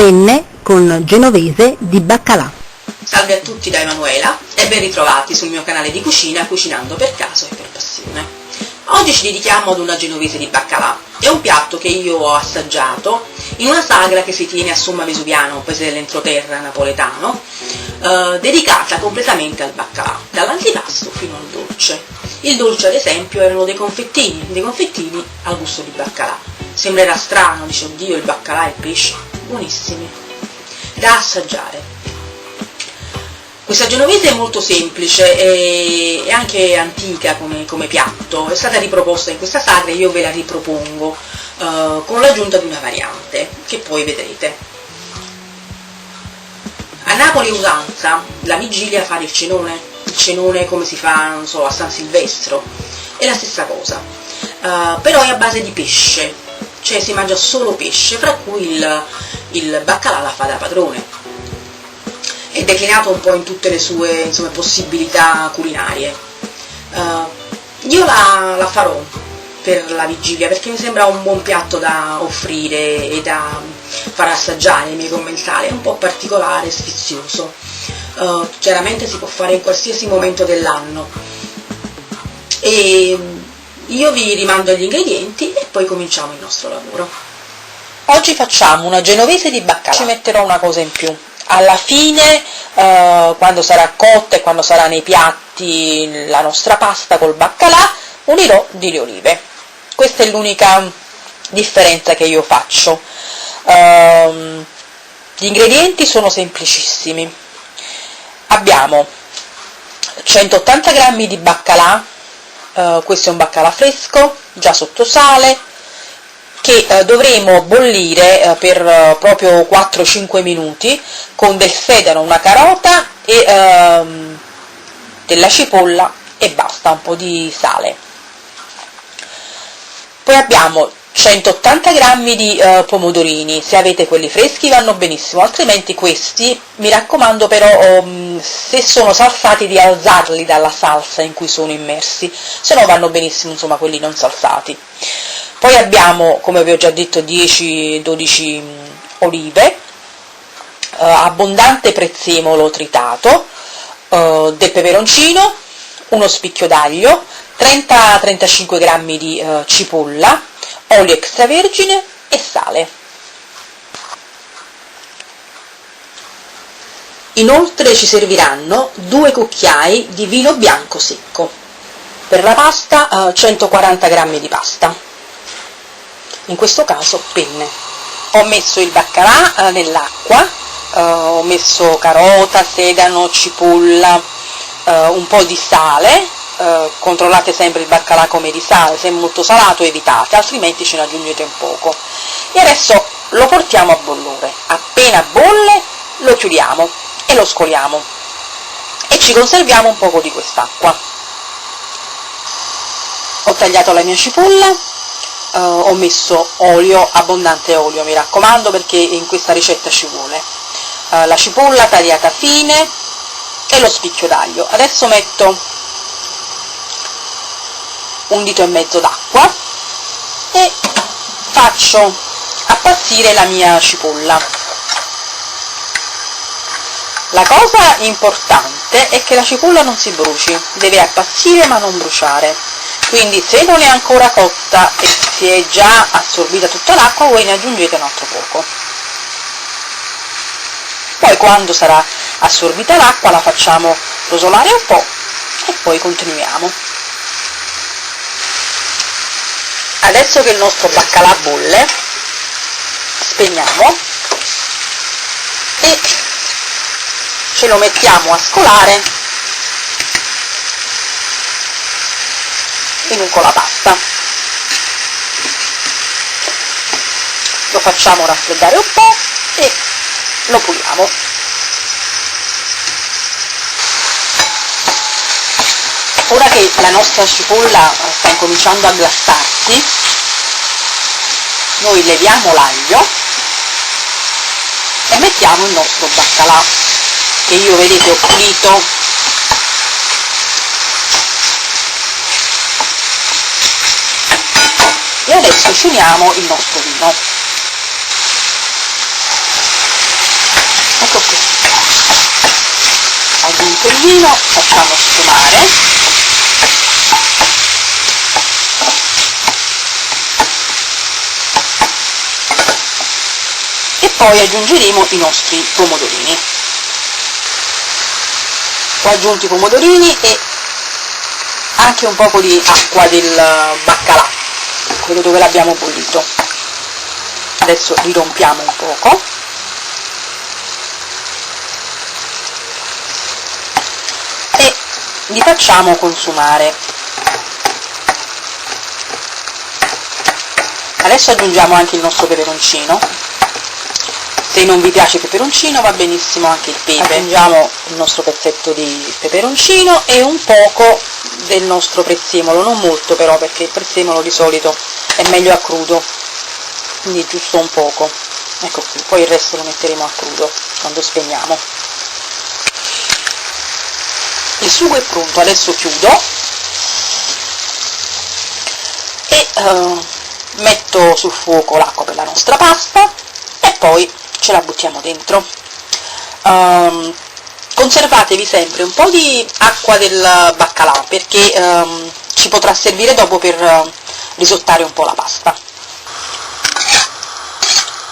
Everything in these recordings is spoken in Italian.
penne con genovese di baccalà. Salve a tutti da Emanuela e ben ritrovati sul mio canale di cucina Cucinando per caso e per passione. Oggi ci dedichiamo ad una genovese di baccalà. È un piatto che io ho assaggiato in una sagra che si tiene a Somma Vesuviana, un paese dell'entroterra napoletano, dedicata completamente al baccalà, dall'antipasto fino al dolce. Il dolce, ad esempio, erano dei confettini al gusto di baccalà. Sembrerà strano, dice, oddio, il baccalà e il pesce, buonissimi, da assaggiare. Questa genovese è molto semplice e anche antica come piatto, è stata riproposta in questa sagra e io ve la ripropongo con l'aggiunta di una variante che poi vedrete. A Napoli è usanza la vigilia fare il cenone come si fa, non so, a San Silvestro, è la stessa cosa, però è a base di pesce, cioè si mangia solo pesce, fra cui il baccalà la fa da padrone. È declinato un po' in tutte le sue, insomma, possibilità culinarie. Io la farò per la vigilia perché mi sembra un buon piatto da offrire e da far assaggiare ai miei commensali, è un po' particolare, sfizioso. Chiaramente si può fare in qualsiasi momento dell'anno e io vi rimando agli ingredienti e poi cominciamo il nostro lavoro. Oggi facciamo una genovese di baccalà, ci metterò una cosa in più. Alla fine, quando sarà cotta e quando sarà nei piatti la nostra pasta col baccalà, unirò delle olive. Questa è l'unica differenza che io faccio. Gli ingredienti sono semplicissimi. Abbiamo 180 g di baccalà, questo è un baccalà fresco, già sotto sale, che dovremo bollire per proprio 4-5 minuti con del sedano, una carota e della cipolla e basta, un po' di sale. Poi abbiamo 180 g di pomodorini, se avete quelli freschi vanno benissimo, altrimenti questi, mi raccomando però, se sono salsati di alzarli dalla salsa in cui sono immersi, se no vanno benissimo, insomma, quelli non salsati. Poi abbiamo, come vi ho già detto, 10-12 olive, abbondante prezzemolo tritato, del peperoncino, uno spicchio d'aglio, 30-35 g di cipolla, olio extravergine e sale. Inoltre ci serviranno 2 cucchiai di vino bianco secco. Per la pasta 140 g di pasta. In questo caso penne. Ho messo il baccalà nell'acqua, ho messo carota, sedano, cipolla, un po' di sale, controllate sempre il baccalà come di sale, se è molto salato evitate, altrimenti ce ne aggiungete un poco. E adesso lo portiamo a bollore, appena bolle lo chiudiamo e lo scoliamo e ci conserviamo un poco di quest'acqua. Ho tagliato la mia cipolla, ho messo olio, abbondante olio, mi raccomando, perché in questa ricetta ci vuole, la cipolla tagliata fine e lo spicchio d'aglio. Adesso metto 1,5 dito d'acqua e faccio appassire la mia cipolla. La cosa importante è che la cipolla non si bruci, deve appassire ma non bruciare. Quindi se non è ancora cotta e si è già assorbita tutta l'acqua, voi ne aggiungete un altro poco. Poi quando sarà assorbita l'acqua la facciamo rosolare un po' e poi continuiamo. Adesso che il nostro baccalà bolle, spegniamo e ce lo mettiamo a scolare in un colapasta. Lo facciamo raffreddare un po' e lo puliamo. Ora che la nostra cipolla sta incominciando a glassarsi, noi leviamo l'aglio e mettiamo il nostro baccalà, che io, vedete, ho pulito. E adesso ci uniamo il nostro vino. aggiunto il vino, facciamo sfumare. E poi aggiungeremo i nostri pomodorini. Ho aggiunto i pomodorini e anche un poco di acqua del baccalà, quello dove l'abbiamo bollito. Adesso rirompiamo un poco e li facciamo consumare. Adesso aggiungiamo anche il nostro peperoncino. Se non vi piace il peperoncino va benissimo anche il pepe. Aggiungiamo il nostro pezzetto di peperoncino e un poco del nostro prezzemolo, non molto però, perché il prezzemolo di solito è meglio a crudo, quindi giusto un poco. Ecco qui, poi il resto lo metteremo a crudo quando spegniamo. Il sugo è pronto, adesso chiudo e metto sul fuoco l'acqua per la nostra pasta e poi ce la buttiamo dentro. Conservatevi sempre un po' di acqua del baccalà, perché ci potrà servire dopo per risottare un po' la pasta.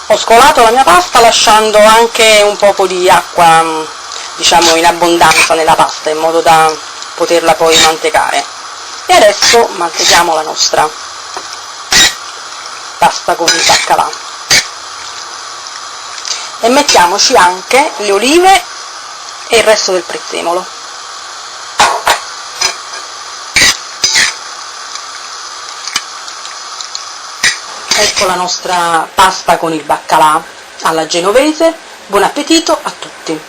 Ho scolato la mia pasta lasciando anche un poco di acqua, diciamo, in abbondanza nella pasta, in modo da poterla poi mantecare. E adesso mantechiamo la nostra pasta con il baccalà e mettiamoci anche le olive e il resto del prezzemolo. Ecco la nostra pasta con il baccalà alla genovese. Buon appetito a tutti!